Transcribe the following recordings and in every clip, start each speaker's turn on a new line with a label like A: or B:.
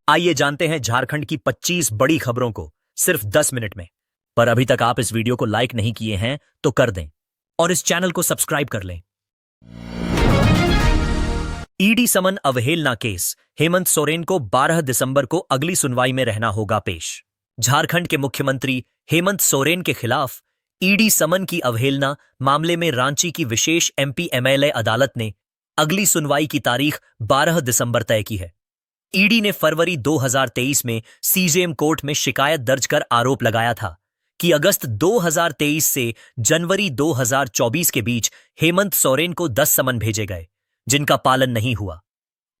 A: आइए जानते हैं झारखंड की 25 बड़ी खबरों को सिर्फ 10 मिनट में। पर अभी तक आप इस वीडियो को लाइक नहीं किए हैं तो कर दें और इस चैनल को सब्सक्राइब कर लें। ईडी समन अवहेलना केस, हेमंत सोरेन को 12 दिसंबर को अगली सुनवाई में रहना होगा पेश। झारखंड के मुख्यमंत्री हेमंत सोरेन के खिलाफ ईडी समन की अवहेलना मामले में रांची की विशेष एमपी एमएलए अदालत ने अगली सुनवाई की तारीख 12 दिसंबर तय की है। ईडी ने फरवरी 2023 में सीजेएम कोर्ट में शिकायत दर्ज कर आरोप लगाया था कि अगस्त 2023 से जनवरी 2024 के बीच हेमंत सोरेन को 10 समन भेजे गए, जिनका पालन नहीं हुआ।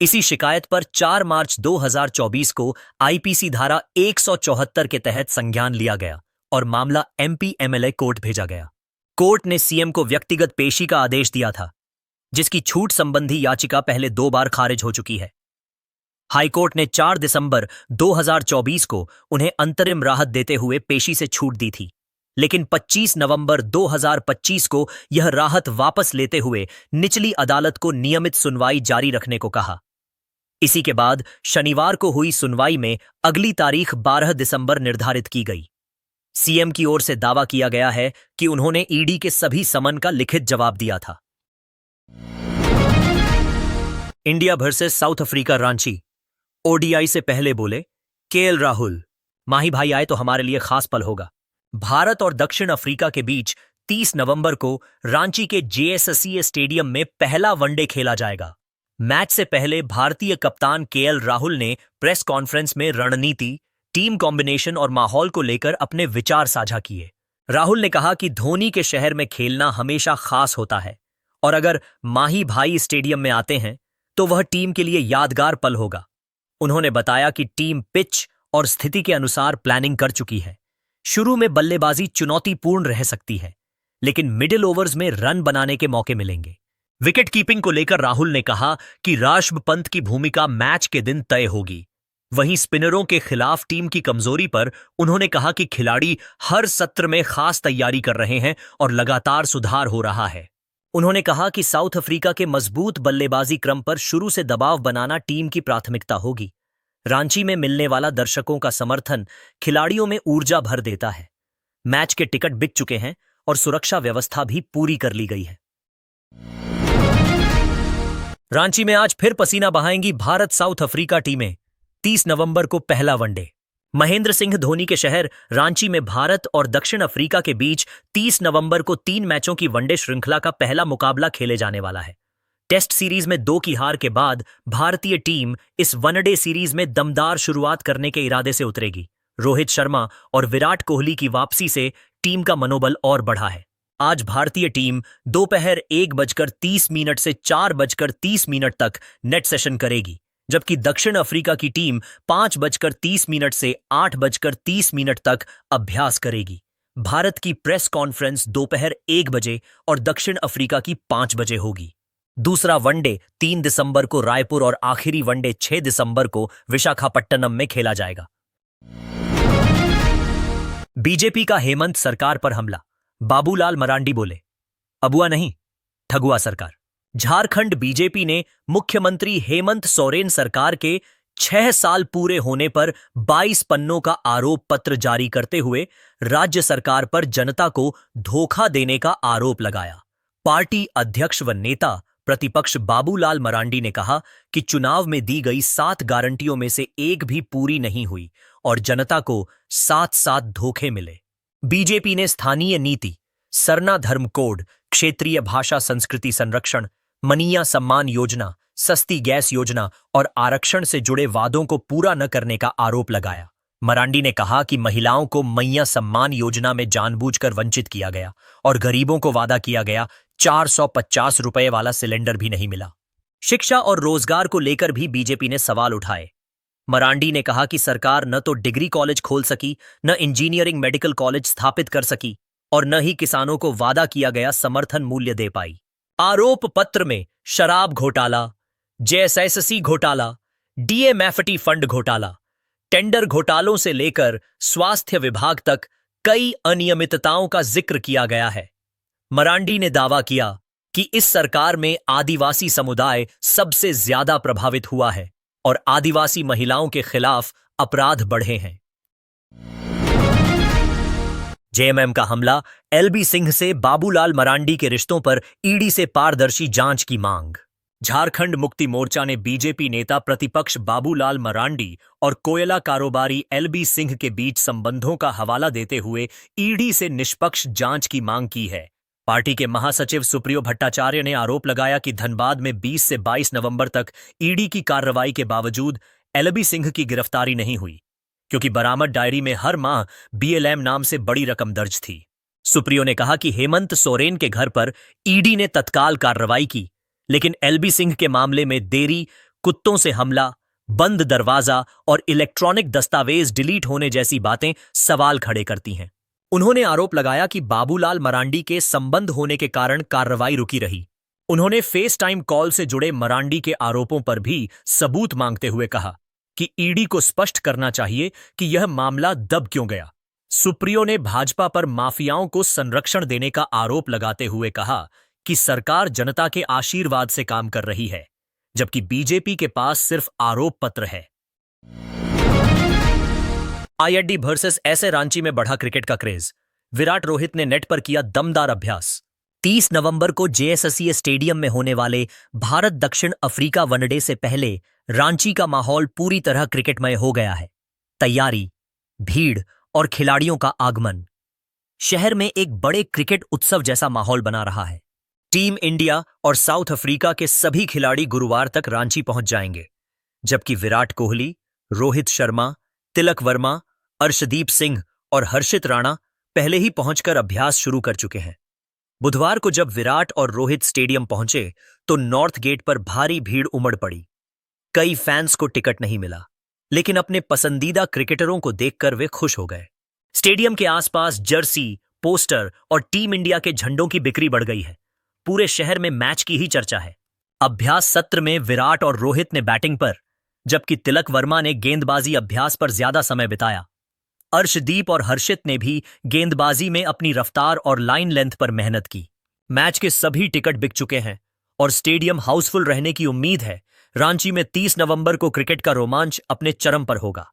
A: इसी शिकायत पर 4 मार्च 2024 को आईपीसी धारा 174 के तहत संज्ञान लिया गया और मामला एमपी एमएलए कोर्ट भेजा गया। कोर्ट ने सीएम को व्यक्तिगत पेशी का आदेश दिया था, जिसकी छूट संबंधी याचिका पहले 2 बार खारिज हो चुकी है। हाईकोर्ट ने 4 दिसंबर 2024 को उन्हें अंतरिम राहत देते हुए पेशी से छूट दी थी, लेकिन 25 नवंबर 2025 को यह राहत वापस लेते हुए निचली अदालत को नियमित सुनवाई जारी रखने को कहा। इसी के बाद शनिवार को हुई सुनवाई में अगली तारीख 12 दिसंबर निर्धारित की गई। सीएम की ओर से दावा किया गया है कि उन्होंने ईडी के सभी समन का लिखित जवाब दिया था। India versus south Africa Ranchi. ODI से पहले बोले केएल राहुल, माही भाई आए तो हमारे लिए खास पल होगा। भारत और दक्षिण अफ्रीका के बीच 30 नवंबर को रांची के जेएससीए स्टेडियम में पहला वनडे खेला जाएगा। मैच से पहले भारतीय कप्तान केएल राहुल ने प्रेस कॉन्फ्रेंस में रणनीति, टीम कॉम्बिनेशन और माहौल को लेकर अपने विचार साझा किए। राहुल ने कहा कि धोनी के शहर में खेलना हमेशा खास होता है और अगर माही भाई स्टेडियम में आते हैं तो वह टीम के लिए यादगार पल होगा। उन्होंने बताया कि टीम पिच और स्थिति के अनुसार प्लानिंग कर चुकी है। शुरू में बल्लेबाजी चुनौतीपूर्ण रह सकती है, लेकिन मिडिल ओवर्स में रन बनाने के मौके मिलेंगे। विकेट कीपिंग को लेकर राहुल ने कहा कि ऋषभ पंत की भूमिका मैच के दिन तय होगी। वहीं स्पिनरों के खिलाफ टीम की कमजोरी पर उन्होंने कहा कि खिलाड़ी हर सत्र में खास तैयारी कर रहे हैं और लगातार सुधार हो रहा है। उन्होंने कहा कि साउथ अफ्रीका के मजबूत बल्लेबाजी क्रम पर शुरू से दबाव बनाना टीम की प्राथमिकता होगी। रांची में मिलने वाला दर्शकों का समर्थन खिलाड़ियों में ऊर्जा भर देता है। मैच के टिकट बिक चुके हैं और सुरक्षा व्यवस्था भी पूरी कर ली गई है। रांची में आज फिर पसीना बहाएंगी भारत साउथ अफ्रीका टीमें। 30 नवंबर को पहला वनडे। महेंद्र सिंह धोनी के शहर रांची में भारत और दक्षिण अफ्रीका के बीच 30 नवंबर को 3 मैचों की वनडे श्रृंखला का पहला मुकाबला खेले जाने वाला है। टेस्ट सीरीज में 2 की हार के बाद भारतीय टीम इस वनडे सीरीज में दमदार शुरुआत करने के इरादे से उतरेगी। रोहित शर्मा और विराट कोहली की वापसी से टीम का मनोबल और बढ़ा है। आज भारतीय टीम दोपहर 1:30 से 4:30 तक नेट सेशन करेगी, जबकि दक्षिण अफ्रीका की टीम 5:30 से 8:30 तक अभ्यास करेगी। भारत की प्रेस कॉन्फ्रेंस दोपहर 1 बजे और दक्षिण अफ्रीका की 5 बजे होगी। दूसरा वनडे 3 दिसंबर को रायपुर और आखिरी वनडे 6 दिसंबर को विशाखापट्टनम में खेला जाएगा। बीजेपी का हेमंत सरकार पर हमला, बाबूलाल मरांडी बोले अबुआ नहीं, ठगुआ सरकार। झारखंड बीजेपी ने मुख्यमंत्री हेमंत सोरेन सरकार के 6 साल पूरे होने पर 22 पन्नों का आरोप पत्र जारी करते हुए राज्य सरकार पर जनता को धोखा देने का आरोप लगाया। पार्टी अध्यक्ष व नेता प्रतिपक्ष बाबूलाल मरांडी ने कहा कि चुनाव में दी गई 7 गारंटियों में से एक भी पूरी नहीं हुई और जनता को 7 धोखे मिले। बीजेपी ने स्थानीय नीति, सरना धर्म कोड, क्षेत्रीय भाषा संस्कृति संरक्षण, मनीया सम्मान योजना, सस्ती गैस योजना और आरक्षण से जुड़े वादों को पूरा न करने का आरोप लगाया। मरांडी ने कहा कि महिलाओं को मैया सम्मान योजना में जानबूझकर वंचित किया गया और गरीबों को वादा किया गया 450 रुपए वाला सिलेंडर भी नहीं मिला। शिक्षा और रोजगार को लेकर भी बीजेपी ने सवाल उठाए। मरांडी ने कहा कि सरकार न तो डिग्री कॉलेज खोल सकी, न इंजीनियरिंग मेडिकल कॉलेज स्थापित कर सकी और न ही किसानों को वादा किया गया समर्थन मूल्य दे पाई। आरोप पत्र में शराब घोटाला, जेएसएससी घोटाला, डीएमएफटी फंड घोटाला, टेंडर घोटालों से लेकर स्वास्थ्य विभाग तक कई अनियमितताओं का जिक्र किया गया है। मरांडी ने दावा किया कि इस सरकार में आदिवासी समुदाय सबसे ज्यादा प्रभावित हुआ है और आदिवासी महिलाओं के खिलाफ अपराध बढ़े हैं। जेएमएम का हमला, एलबी सिंह से बाबूलाल मरांडी के रिश्तों पर ईडी से पारदर्शी जांच की मांग। झारखंड मुक्ति मोर्चा ने बीजेपी नेता प्रतिपक्ष बाबूलाल मरांडी और कोयला कारोबारी एलबी सिंह के बीच संबंधों का हवाला देते हुए ईडी से निष्पक्ष जांच की मांग की है। पार्टी के महासचिव सुप्रियो भट्टाचार्य ने आरोप लगाया कि धनबाद में 20 से 22 नवंबर तक ईडी की कार्रवाई के बावजूद एलबी सिंह की गिरफ्तारी नहीं हुई, क्योंकि बरामद डायरी में हर माह बीएलएम नाम से बड़ी रकम दर्ज थी। सुप्रियो ने कहा कि हेमंत सोरेन के घर पर ईडी ने तत्काल कार्रवाई की, लेकिन एलबी सिंह के मामले में देरी, कुत्तों से हमला, बंद दरवाजा और इलेक्ट्रॉनिक दस्तावेज डिलीट होने जैसी बातें सवाल खड़े करती हैं। उन्होंने आरोप लगाया कि बाबूलाल मरांडी के संबंध होने के कारण कार्रवाई रुकी रही। उन्होंने फेस टाइम कॉल से जुड़े मरांडी के आरोपों पर भी सबूत मांगते हुए कहा कि ईडी को स्पष्ट करना चाहिए कि यह मामला दब क्यों गया। सुप्रियो ने भाजपा पर माफियाओं को संरक्षण देने का आरोप लगाते हुए कहा कि सरकार जनता के आशीर्वाद से काम कर रही है, जबकि बीजेपी के पास सिर्फ आरोप पत्र है। आईएडी वर्सेस ऐसे रांची में बढ़ा क्रिकेट का क्रेज। विराट रोहित ने नेट पर किया दमदार अभ्यास। 30 नवंबर को जेएससीए स्टेडियम में होने वाले भारत दक्षिण अफ्रीका वनडे से पहले रांची का माहौल पूरी तरह क्रिकेटमय हो गया है। तैयारी, भीड़ और खिलाड़ियों का आगमन, शहर में एक बड़े क्रिकेट उत्सव जैसा माहौल बना रहा है। टीम इंडिया और साउथ अफ्रीका के सभी खिलाड़ी गुरुवार तक रांची पहुंच जाएंगे, जबकि विराट कोहली, रोहित शर्मा, तिलक वर्मा, अर्शदीप सिंह और हर्षित राणा पहले ही पहुंचकर अभ्यास शुरू कर चुके हैं। बुधवार को जब विराट और रोहित स्टेडियम पहुंचे तो नॉर्थ गेट पर भारी भीड़ उमड़ पड़ी। कई फैंस को टिकट नहीं मिला, लेकिन अपने पसंदीदा क्रिकेटरों को देखकर वे खुश हो गए। स्टेडियम के आसपास जर्सी, पोस्टर और टीम इंडिया के झंडों की बिक्री बढ़ गई है। पूरे शहर में मैच की ही चर्चा है। अभ्यास सत्र में विराट और रोहित ने बैटिंग पर, जबकि तिलक वर्मा ने गेंदबाजी अभ्यास पर ज्यादा समय बिताया। अर्शदीप और हर्षित ने भी गेंदबाजी में अपनी रफ्तार और लाइन लेंथ पर मेहनत की। मैच के सभी टिकट बिक चुके हैं और स्टेडियम हाउसफुल रहने की उम्मीद है। रांची में 30 नवंबर को क्रिकेट का रोमांच अपने चरम पर होगा।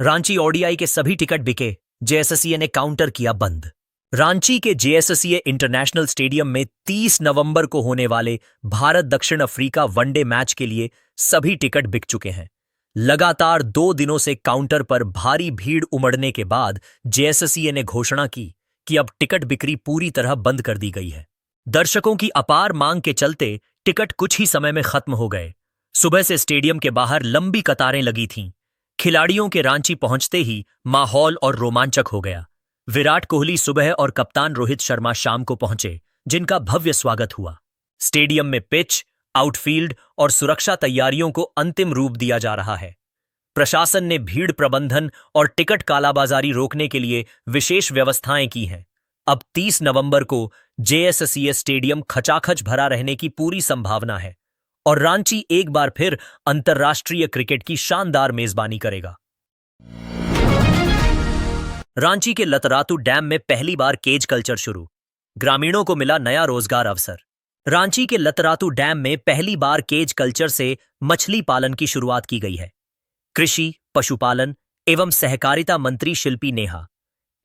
A: रांची ओडीआई के सभी टिकट बिके, जेएससीए ने काउंटर किया बंद। रांची के जेएससीए इंटरनेशनल स्टेडियम में 30 नवंबर को होने वाले भारत दक्षिण अफ्रीका वनडे मैच के लिए सभी टिकट बिक चुके हैं। लगातार 2 दिनों से काउंटर पर भारी भीड़ उमड़ने के बाद जेएससीए ने घोषणा की कि अब टिकट बिक्री पूरी तरह बंद कर दी गई है। दर्शकों की अपार मांग के चलते टिकट कुछ ही समय में खत्म हो गए। सुबह से स्टेडियम के बाहर लंबी कतारें लगी थीं। खिलाड़ियों के रांची पहुंचते ही माहौल और रोमांचक हो गया। विराट कोहली सुबह और कप्तान रोहित शर्मा शाम को पहुंचे, जिनका भव्य स्वागत हुआ। स्टेडियम में पिच, आउटफील्ड और सुरक्षा तैयारियों को अंतिम रूप दिया जा रहा है। प्रशासन ने भीड़ प्रबंधन और टिकट कालाबाजारी रोकने के लिए विशेष व्यवस्थाएं की हैं। अब 30 नवंबर को जेएससीए स्टेडियम खचाखच भरा रहने की पूरी संभावना है और रांची एक बार फिर अंतर्राष्ट्रीय क्रिकेट की शानदार मेजबानी करेगा। रांची के लतरातू डैम में पहली बार केज कल्चर शुरू, ग्रामीणों को मिला नया रोजगार अवसर। रांची के लतरातू डैम में पहली बार केज कल्चर से मछली पालन की शुरुआत की गई है। कृषि, पशुपालन एवं सहकारिता मंत्री शिल्पी नेहा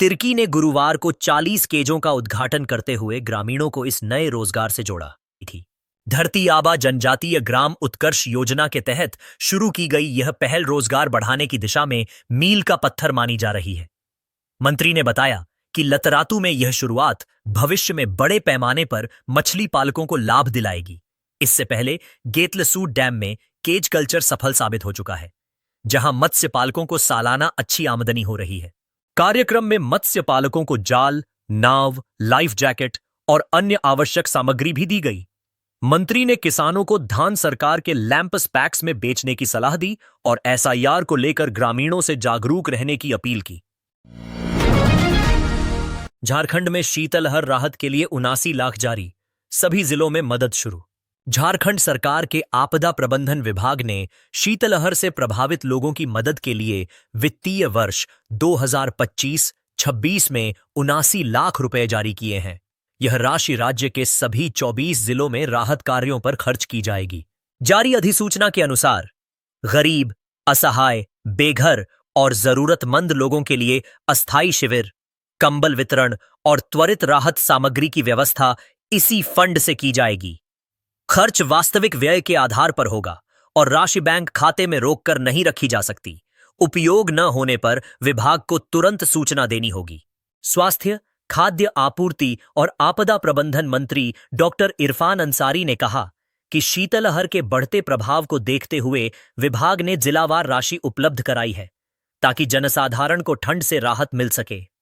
A: तिर्की ने गुरुवार को 40 केजों का उद्घाटन करते हुए ग्रामीणों को इस नए रोजगार से जोड़ा थी। धरती आबा जनजातीय ग्राम उत्कर्ष योजना के तहत शुरू की गई यह पहल रोजगार बढ़ाने की दिशा में मील का पत्थर मानी जा रही है। मंत्री ने बताया कि लतरातू में यह शुरुआत भविष्य में बड़े पैमाने पर मछली पालकों को लाभ दिलाएगी। इससे पहले गेतलसूट डैम में केज कल्चर सफल साबित हो चुका है, जहां मत्स्य पालकों को सालाना अच्छी आमदनी हो रही है। कार्यक्रम में मत्स्य पालकों को जाल, नाव, लाइफ जैकेट और अन्य आवश्यक सामग्री भी दी गई। मंत्री ने किसानों को धान सरकार के लैंपस पैक्स में बेचने की सलाह दी और एसआईआर को लेकर ग्रामीणों से जागरूक रहने की अपील की। झारखंड में शीतलहर राहत के लिए 79 लाख जारी, सभी जिलों में मदद शुरू। झारखंड सरकार के आपदा प्रबंधन विभाग ने शीतलहर से प्रभावित लोगों की मदद के लिए वित्तीय वर्ष 2025-26 में 79 लाख रुपए जारी किए हैं। यह राशि राज्य के सभी 24 जिलों में राहत कार्यों पर खर्च की जाएगी। जारी अधिसूचना के अनुसार गरीब, असहाय, बेघर और जरूरतमंद लोगों के लिए अस्थायी शिविर, कंबल वितरण और त्वरित राहत सामग्री की व्यवस्था इसी फंड से की जाएगी। खर्च वास्तविक व्यय के आधार पर होगा और राशि बैंक खाते में रोककर नहीं रखी जा सकती। उपयोग न होने पर विभाग को तुरंत सूचना देनी होगी। स्वास्थ्य, खाद्य आपूर्ति और आपदा प्रबंधन मंत्री डॉक्टर इरफान अंसारी ने कहा कि शीतलहर के बढ़ते प्रभाव को देखते हुए विभाग ने जिलावार राशि उपलब्ध कराई है ताकि जनसाधारण को ठंड से राहत मिल सके।